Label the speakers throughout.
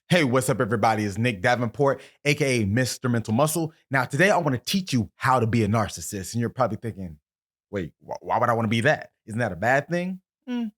Speaker 1: Hey, what's up, everybody? It's Nick Davenport, aka Mr. Mental Muscle. Now, today I want to teach you how to be a narcissist. And you're probably thinking, wait, why would I want to be that? Isn't that a bad thing?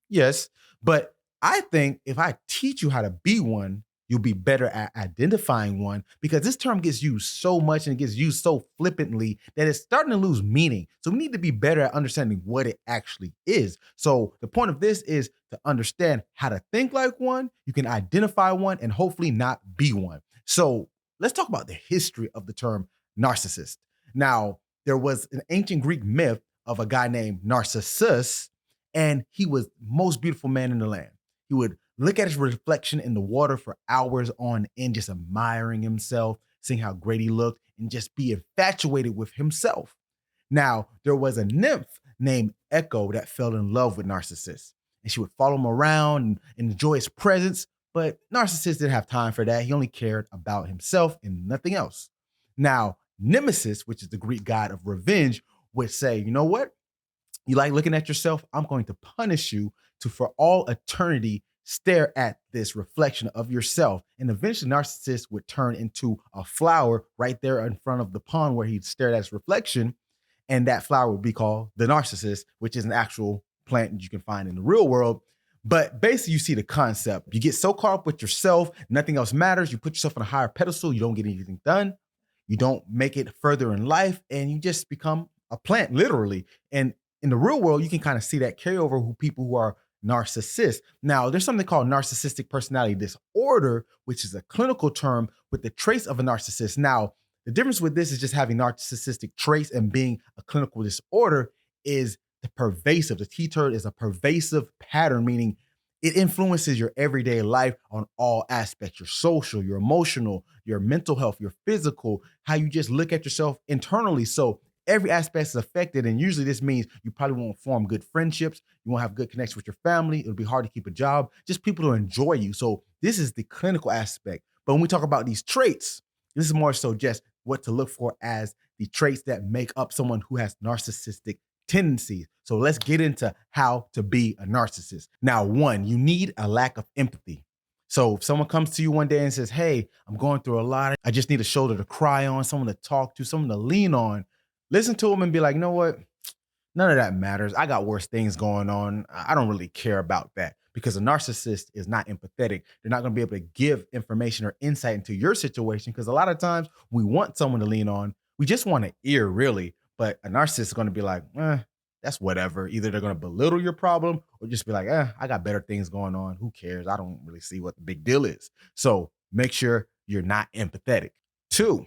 Speaker 1: Yes. But I think if I teach you how to be one, you'll be better at identifying one because this term gets used so much and it gets used so flippantly that it's starting to lose meaning. So we need to be better at understanding what it actually is. So the point of this is to understand how to think like one, you can identify one, and hopefully not be one. So let's talk about the history of the term narcissist. Now, there was an ancient Greek myth of a guy named Narcissus, and he was the most beautiful man in the land. He would look at his reflection in the water for hours on end, just admiring himself, seeing how great he looked, and just be infatuated with himself. Now, there was a nymph named Echo that fell in love with Narcissus, and she would follow him around and enjoy his presence, but Narcissus didn't have time for that. He only cared about himself and nothing else. Now, Nemesis, which is the Greek god of revenge, would say, you know what? You like looking at yourself? I'm going to punish you to, for all eternity, stare at this reflection of yourself. And eventually Narcissus would turn into a flower right there in front of the pond where he stared at his reflection. And that flower would be called the narcissus, which is an actual plant that you can find in the real world. But basically, you see the concept. You get so caught up with yourself, nothing else matters. You put yourself on a higher pedestal. You don't get anything done. You don't make it further in life. And you just become a plant, literally. And in the real world, you can kind of see that carryover who people who are narcissists. Now, there's something called narcissistic personality disorder, which is a clinical term with the traits of a narcissist. Now, the difference with this is just having narcissistic traits and being a clinical disorder is the pervasive. The T-turd is a pervasive pattern, meaning it influences your everyday life on all aspects, your social, your emotional, your mental health, your physical, how you just look at yourself internally. So every aspect is affected. And usually this means you probably won't form good friendships. You won't have good connection with your family. It'll be hard to keep a job, just people to enjoy you. So this is the clinical aspect. But when we talk about these traits, this is more so just what to look for as the traits that make up someone who has narcissistic tendencies. So let's get into how to be a narcissist. Now, one, you need a lack of empathy. So if someone comes to you one day and says, hey, I'm going through a lot. I just need a shoulder to cry on, someone to talk to, someone to lean on. Listen to them and be like, you know what? None of that matters. I got worse things going on. I don't really care about that, because a narcissist is not empathetic. They're not going to be able to give information or insight into your situation, because a lot of times we want someone to lean on. We just want an ear, really. But a narcissist is going to be like, that's whatever. Either they're going to belittle your problem or just be like, I got better things going on. Who cares? I don't really see what the big deal is. So make sure you're not empathetic. Two,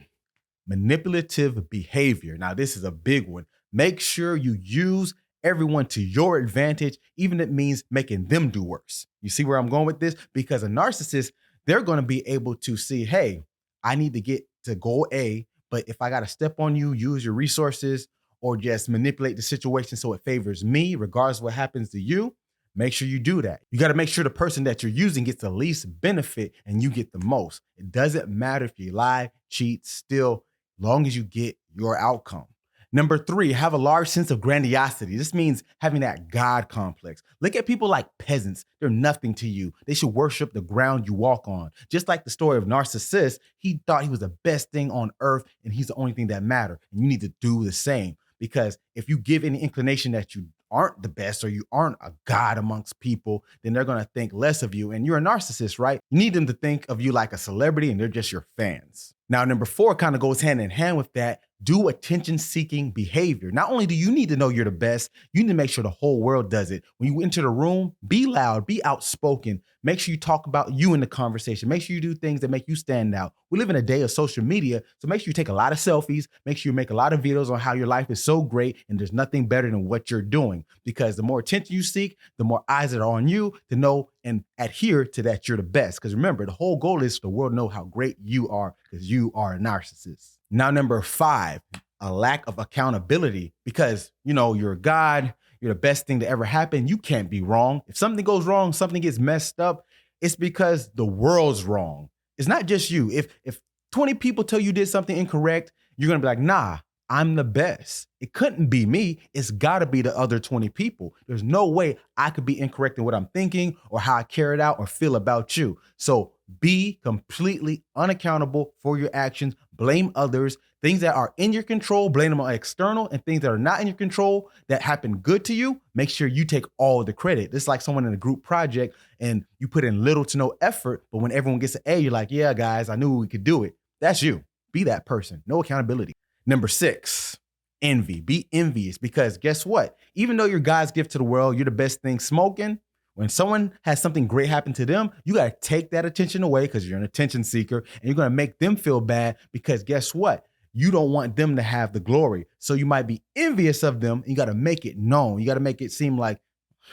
Speaker 1: manipulative behavior. Now, this is a big one. Make sure you use everyone to your advantage, even if it means making them do worse. You see where I'm going with this? Because a narcissist, they're going to be able to see, hey, I need to get to goal A, but if I got to step on you, use your resources, or just manipulate the situation so it favors me, regardless of what happens to you, make sure you do that. You got to make sure the person that you're using gets the least benefit and you get the most. It doesn't matter if you lie, cheat, steal, long as you get your outcome. Number three, have a large sense of grandiosity. This means having that God complex. Look at people like peasants. They're nothing to you. They should worship the ground you walk on. Just like the story of Narcissus, he thought he was the best thing on earth and he's the only thing that mattered. And you need to do the same, because if you give any inclination that you aren't the best or you aren't a god amongst people, then they're going to think less of you. And you're a narcissist, right? You need them to think of you like a celebrity and they're just your fans. Now, number four kind of goes hand in hand with that. Do attention-seeking behavior. Not only do you need to know you're the best, you need to make sure the whole world does it. When you enter the room, be loud, be outspoken. Make sure you talk about you in the conversation. Make sure you do things that make you stand out. We live in a day of social media, so make sure you take a lot of selfies. Make sure you make a lot of videos on how your life is so great and there's nothing better than what you're doing. Because the more attention you seek, the more eyes that are on you to know and adhere to that you're the best. Because remember, the whole goal is for the world to know how great you are, because you are a narcissist. Now, number five, a lack of accountability, because, you're a God, you're the best thing to ever happen. You can't be wrong. If something goes wrong, something gets messed up, it's because the world's wrong. It's not just you. If 20 people tell you did something incorrect, you're going to be like, nah, I'm the best. It couldn't be me. It's got to be the other 20 people. There's no way I could be incorrect in what I'm thinking or how I carry it out or feel about you. So Be completely unaccountable for your actions. Blame others. Things that are in your control, blame them on external, and things that are not in your control that happen good to you, make sure you take all the credit. It's like someone in a group project and you put in little to no effort, but when everyone gets an A, you're like, yeah, guys, I knew we could do it. That's you. Be that person. No accountability. Number 6, envy. Be envious because guess what? Even though you're God's gift to the world, you're the best thing smoking. When someone has something great happen to them, you got to take that attention away because you're an attention seeker and you're going to make them feel bad because guess what? You don't want them to have the glory. So you might be envious of them and you got to make it known. You got to make it seem like,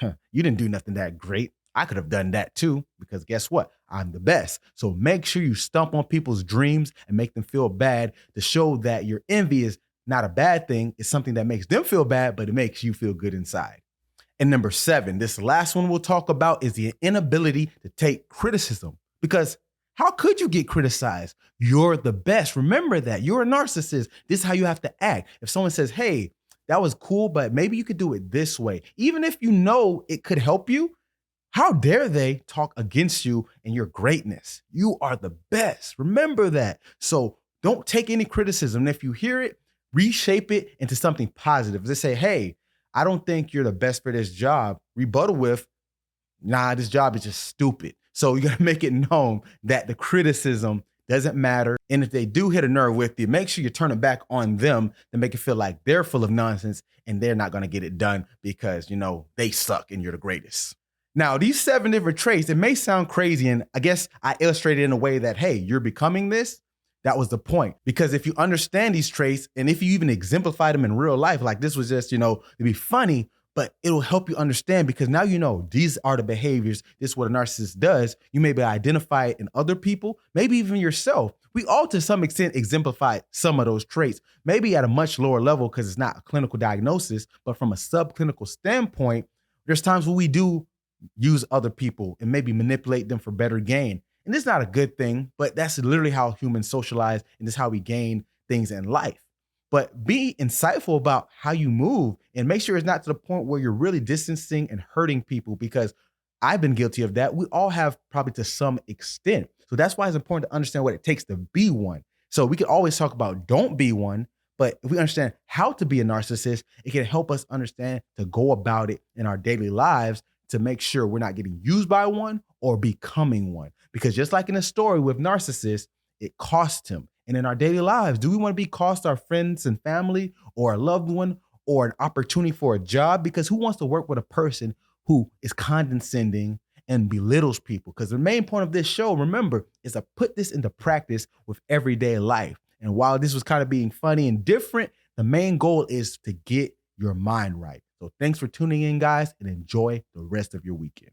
Speaker 1: you didn't do nothing that great. I could have done that too because guess what? I'm the best. So make sure you stomp on people's dreams and make them feel bad to show that your envy is not a bad thing. It's something that makes them feel bad, but it makes you feel good inside. And number 7, this last one we'll talk about is the inability to take criticism. Because how could you get criticized? You're the best. Remember that. You're a narcissist. This is how you have to act. If someone says, hey, that was cool, but maybe you could do it this way. Even if you know it could help you, how dare they talk against you and your greatness? You are the best. Remember that. So don't take any criticism. And if you hear it, reshape it into something positive. They say, hey, I don't think you're the best for this job. Rebuttal with, nah, this job is just stupid. So you got to make it known that the criticism doesn't matter. And if they do hit a nerve with you, make sure you turn it back on them to make it feel like they're full of nonsense and they're not going to get it done because, they suck and you're the greatest. Now, these 7 different traits, it may sound crazy. And I guess I illustrated in a way that, hey, you're becoming this. That was the point. Because if you understand these traits and if you even exemplify them in real life, like this was just, to be funny, but it'll help you understand because now these are the behaviors. This is what a narcissist does. You maybe identify it in other people, maybe even yourself. We all to some extent exemplify some of those traits, maybe at a much lower level because it's not a clinical diagnosis, but from a subclinical standpoint, there's times when we do use other people and maybe manipulate them for better gain. And it's not a good thing, but that's literally how humans socialize and this is how we gain things in life. But be insightful about how you move and make sure it's not to the point where you're really distancing and hurting people because I've been guilty of that. We all have probably to some extent. So that's why it's important to understand what it takes to be one. So we can always talk about don't be one, but if we understand how to be a narcissist, it can help us understand to go about it in our daily lives to make sure we're not getting used by one or becoming one. Because just like in a story with Narcissist, it cost him. And in our daily lives, do we want to be cost our friends and family or a loved one or an opportunity for a job? Because who wants to work with a person who is condescending and belittles people? Because the main point of this show, remember, is to put this into practice with everyday life. And while this was kind of being funny and different, the main goal is to get your mind right. So thanks for tuning in, guys, and enjoy the rest of your weekend.